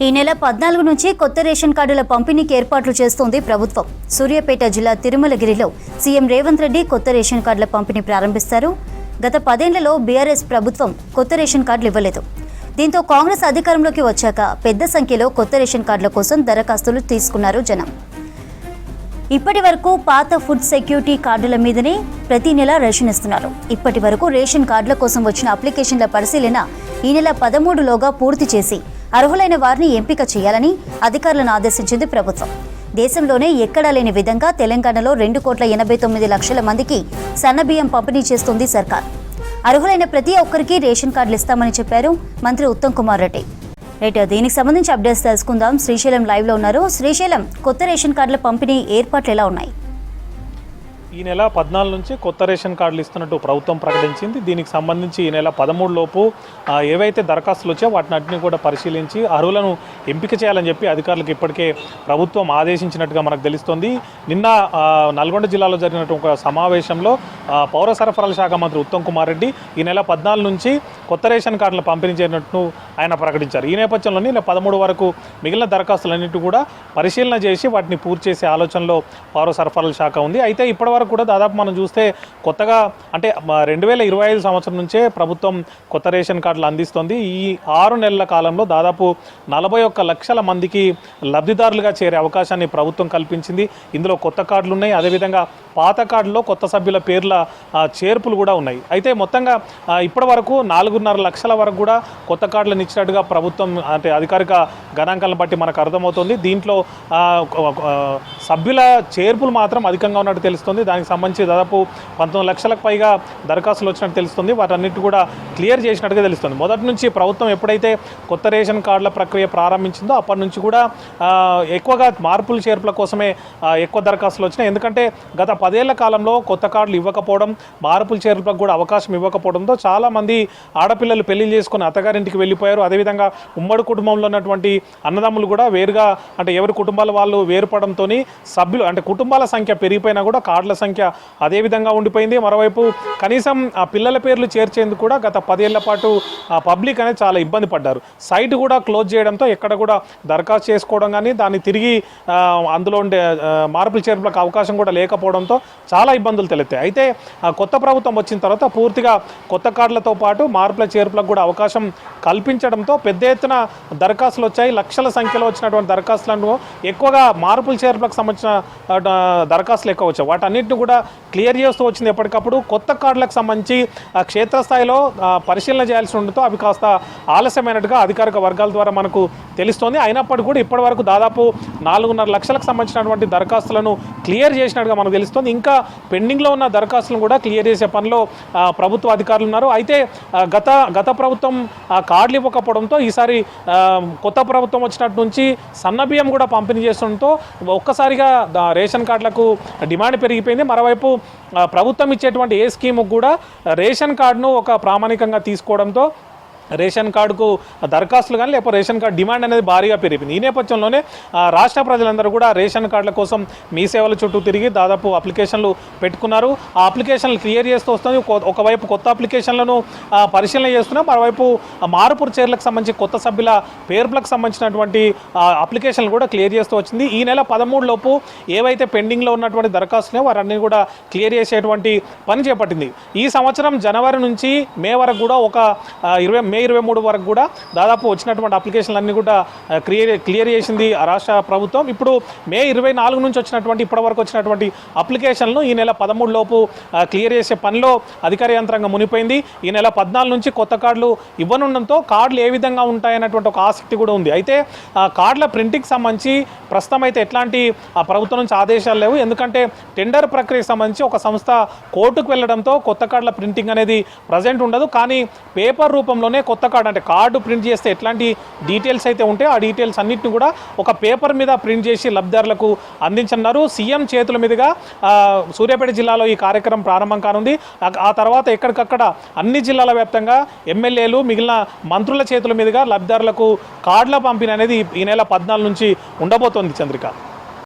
ఈ నెల 14 నుంచి కొత్త రేషన్ కార్డుల పంపిణీకి ఏర్పాట్లు చేస్తోంది ప్రభుత్వం. సూర్యాపేట జిల్లా తిరుమలగిరిలో సీఎం రేవంత్ రెడ్డి కొత్త రేషన్ కార్డుల పంపిణీ ప్రారంభిస్తారు. గత 10 ఏళ్లలో బీఆర్ఎస్ ప్రభుత్వం కొత్త రేషన్ కార్డులు ఇవ్వలేదు. దీంతో కాంగ్రెస్ అధికారంలోకి వచ్చాక పెద్ద సంఖ్యలో కొత్త రేషన్ కార్డుల కోసం దరఖాస్తులు తీసుకున్నారు జనం. ఇప్పటి వరకు పాత ఫుడ్ సెక్యూరిటీ కార్డుల మీదనే ప్రతి నెల రేషన్ ఇస్తున్నారు. ఇప్పటి వరకు రేషన్ కార్డుల కోసం వచ్చిన అప్లికేషన్ల పరిశీలన ఈ నెల 13లోగా పూర్తి చేసి అర్హులైన వారిని ఎంపిక చేయాలని అధికారులను ఆదేశించింది ప్రభుత్వం. దేశంలోనే ఎక్కడా లేని విధంగా తెలంగాణలో 2,89,00,000 మందికి సన్నబియ్యం పంపిణీ చేస్తుంది సర్కార్. అర్హులైన ప్రతి ఒక్కరికి రేషన్ కార్డులు ఇస్తామని చెప్పారు మంత్రి ఉత్తమ్ కుమార్ రెడ్డి. రైట్, దీనికి సంబంధించి అప్డేట్స్ తెలుసుకుందాం. శ్రీశైలం లైవ్లో ఉన్నారు. శ్రీశైలం, కొత్త రేషన్ కార్డుల పంపిణీ ఏర్పాట్లు ఎలా ఉన్నాయి? ఈ నెల 14 నుంచి కొత్త రేషన్ కార్డులు ఇస్తున్నట్టు ప్రభుత్వం ప్రకటించింది. దీనికి సంబంధించి ఈ నెల 13 లోపు ఏవైతే దరఖాస్తులు వచ్చాయో వాటిని కూడా పరిశీలించి అర్హులను ఎంపిక చేయాలని చెప్పి అధికారులకు ఇప్పటికే ప్రభుత్వం ఆదేశించినట్టుగా మనకు తెలుస్తోంది. నిన్న నల్గొండ జిల్లాలో జరిగినటువంటి ఒక సమావేశంలో పౌర సరఫరాల శాఖ మంత్రి ఉత్తమ్ కుమార్ రెడ్డి ఈ నెల 14 నుంచి కొత్త రేషన్ కార్డులు పంపిణీ చేయనున్నట్టు ఆయన ప్రకటించారు. ఈ నేపథ్యంలోనే ఇలా 13 వరకు మిగిలిన దరఖాస్తులన్నింటి కూడా పరిశీలన చేసి వాటిని పూర్తి చేసే ఆలోచనలో పౌర సరఫరాల శాఖ ఉంది. అయితే ఇప్పటివరకు కూడా దాదాపు మనం చూస్తే కొత్తగా అంటే 2025 సంవత్సరం నుంచే ప్రభుత్వం కొత్త రేషన్ కార్డులు అందిస్తుంది. ఈ 6 నెలల కాలంలో దాదాపు 41 లక్షల మందికి లబ్ధిదారులుగా చేరే అవకాశాన్ని ప్రభుత్వం కల్పించింది. ఇందులో కొత్త కార్డులు ఉన్నాయి, అదేవిధంగా పాత కార్డులో కొత్త సభ్యుల పేర్ల చేర్పులు కూడా ఉన్నాయి. అయితే మొత్తంగా ఇప్పటి వరకు 4.5 లక్షల వరకు కూడా కొత్త కార్డులను ఇచ్చినట్టుగా ప్రభుత్వం అంటే అధికారిక గణాంకాలను బట్టి మనకు అర్థమవుతుంది. దీంట్లో సభ్యుల చేర్పులు మాత్రం అధికంగా ఉన్నట్టు తెలుస్తుంది. దానికి సంబంధించి దాదాపు 19 లక్షలకు పైగా దరఖాస్తులు వచ్చినట్టు తెలుస్తుంది. వాటన్నిటి కూడా క్లియర్ చేసినట్టుగా తెలుస్తుంది. మొదటి నుంచి ప్రభుత్వం ఎప్పుడైతే కొత్త రేషన్ కార్డుల ప్రక్రియ ప్రారంభించిందో అప్పటి నుంచి కూడా ఎక్కువగా మార్పులు చేర్పుల కోసమే ఎక్కువ దరఖాస్తులు వచ్చినాయి. ఎందుకంటే గత 10 ఏళ్ల కాలంలో కొత్త కార్డులు ఇవ్వకపోవడం, మార్పులు చేర్పులకు కూడా అవకాశం ఇవ్వకపోవడంతో చాలామంది ఆడపిల్లలు పెళ్లి చేసుకుని అత్తగారింటికి వెళ్ళిపోయారు. అదేవిధంగా ఉమ్మడి కుటుంబంలో ఉన్నటువంటి అన్నదమ్ములు కూడా వేరుగా అంటే ఎవరి కుటుంబాల వాళ్ళు వేరుపడంతో సభ్యులు అంటే కుటుంబాల సంఖ్య పెరిగిపోయినా కూడా కార్డుల సంఖ్య అదేవిధంగా ఉండిపోయింది. మరోవైపు కనీసం ఆ పిల్లల పేర్లు చేర్చేందుకు కూడా గత 10 ఏళ్ల పాటు పబ్లిక్ అనేది చాలా ఇబ్బంది పడ్డారు. సైట్ కూడా క్లోజ్ చేయడంతో ఎక్కడ కూడా దరఖాస్తు చేసుకోవడం కానీ దాన్ని తిరిగి అందులో ఉండే మార్పులు చేర్పులకు అవకాశం కూడా లేకపోవడంతో చాలా ఇబ్బందులు తలెత్తాయి. అయితే కొత్త ప్రభుత్వం వచ్చిన తర్వాత పూర్తిగా కొత్త కార్డులతో పాటు మార్పుల చేర్పులకు కూడా అవకాశం కల్పించడంతో పెద్ద ఎత్తున దరఖాస్తులు వచ్చాయి. లక్షల సంఖ్యలో వచ్చినటువంటి దరఖాస్తులను ఎక్కువగా మార్పుల చేర్పులకు సంబంధించిన దరఖాస్తులు ఎక్కువ వచ్చాయి. వాటన్నిటిని కూడా క్లియర్ చేస్తూ వచ్చింది. ఎప్పటికప్పుడు కొత్త కార్డులకు సంబంధించి క్షేత్రస్థాయిలో పరిశీలన చేయాల్సి ఉండటంతో అవి కాస్త ఆలస్యమైనట్టుగా అధికారిక వర్గాల ద్వారా మనకు తెలుస్తోంది. అయినప్పటికీ కూడా ఇప్పటి వరకు దాదాపు 4.5 లక్షలకు సంబంధించినటువంటి దరఖాస్తులను క్లియర్ చేసినట్టుగా మనకు తెలుస్తోంది. ఇంకా పెండింగ్లో ఉన్న దరఖాస్తులను కూడా క్లియర్ చేసే పనిలో ప్రభుత్వ అధికారులు ఉన్నారు. అయితే గత ప్రభుత్వం కార్డులు ఇవ్వకపోవడంతో ఈసారి కొత్త ప్రభుత్వం వచ్చినట్టు నుంచి సన్నబియ్యం కూడా పంపిణీ చేస్తుండటంతో ఒక్కసారిగా రేషన్ కార్డులకు డిమాండ్ పెరిగిపోయింది. మరోవైపు ప్రభుత్వం ఇచ్చేటువంటి ఏ స్కీము కూడా రేషన్ కార్డును ఒక ప్రామాణికంగా తీసుకోవడంతో రేషన్ కార్డుకు దరఖాస్తులు కానీ లేకపోతే రేషన్ కార్డు డిమాండ్ అనేది భారీగా పెరిగింది. ఈ నేపథ్యంలోనే రాష్ట్ర ప్రజలందరూ కూడా రేషన్ కార్డుల కోసం మీ సేవల చుట్టూ తిరిగి దాదాపు అప్లికేషన్లు పెట్టుకున్నారు. ఆ అప్లికేషన్లు క్లియర్ చేస్తూ వస్తుంది. ఒకవైపు కొత్త అప్లికేషన్లను పరిశీలన చేస్తున్నాం, మరోవైపు మార్పు చేర్లకు సంబంధించి కొత్త సభ్యుల పేర్పులకు సంబంధించినటువంటి అప్లికేషన్లు కూడా క్లియర్ చేస్తూ వచ్చింది. ఈ నెల 13 లోపు ఏవైతే పెండింగ్లో ఉన్నటువంటి దరఖాస్తులు వారన్నీ కూడా క్లియర్ చేసేటువంటి పని చేపట్టింది. ఈ సంవత్సరం జనవరి నుంచి మే వరకు కూడా మే 23 వరకు కూడా దాదాపు వచ్చినటువంటి అప్లికేషన్లు అన్నీ కూడా క్లియర్ చేసింది రాష్ట్ర ప్రభుత్వం. ఇప్పుడు మే 24 నుంచి వచ్చినటువంటి ఇప్పటి వరకు వచ్చినటువంటి అప్లికేషన్లను ఈ నెల 13 లోపు క్లియర్ చేసే పనిలో అధికార యంత్రాంగం మునిపోయింది. ఈ నెల 14 నుంచి కొత్త కార్డులు ఇవ్వనుండడంతో కార్డులు ఏ విధంగా ఉంటాయన్నటువంటి ఒక ఆసక్తి కూడా ఉంది. అయితే కార్డుల ప్రింటింగ్కి సంబంధించి ప్రస్తుతం అయితే ఎట్లాంటి ప్రభుత్వం నుంచి ఆదేశాలు లేవు. ఎందుకంటే టెండర్ ప్రక్రియకు సంబంధించి ఒక సంస్థ కోర్టుకు వెళ్ళడంతో కొత్త కార్డుల ప్రింటింగ్ అనేది ప్రజెంట్ ఉండదు. కానీ పేపర్ రూపంలోనే కొత్త కార్డు అంటే కార్డు ప్రింట్ చేస్తే ఎట్లాంటి డీటెయిల్స్ అయితే ఉంటాయో ఆ డీటెయిల్స్ అన్నింటిని కూడా ఒక పేపర్ మీద ప్రింట్ చేసి లబ్ధిదారులకు అందించన్నారు. సీఎం చేతుల మీదుగా సూర్యాపేట జిల్లాలో ఈ కార్యక్రమం ప్రారంభం కానుంది. ఆ తర్వాత ఎక్కడికక్కడ అన్ని జిల్లాల వ్యాప్తంగా ఎమ్మెల్యేలు మిగిలిన మంత్రుల చేతుల మీదుగా లబ్ధిదారులకు కార్డుల పంపిణీ అనేది ఈ నెల 14 నుంచి ఉండబోతోంది. చంద్రిక.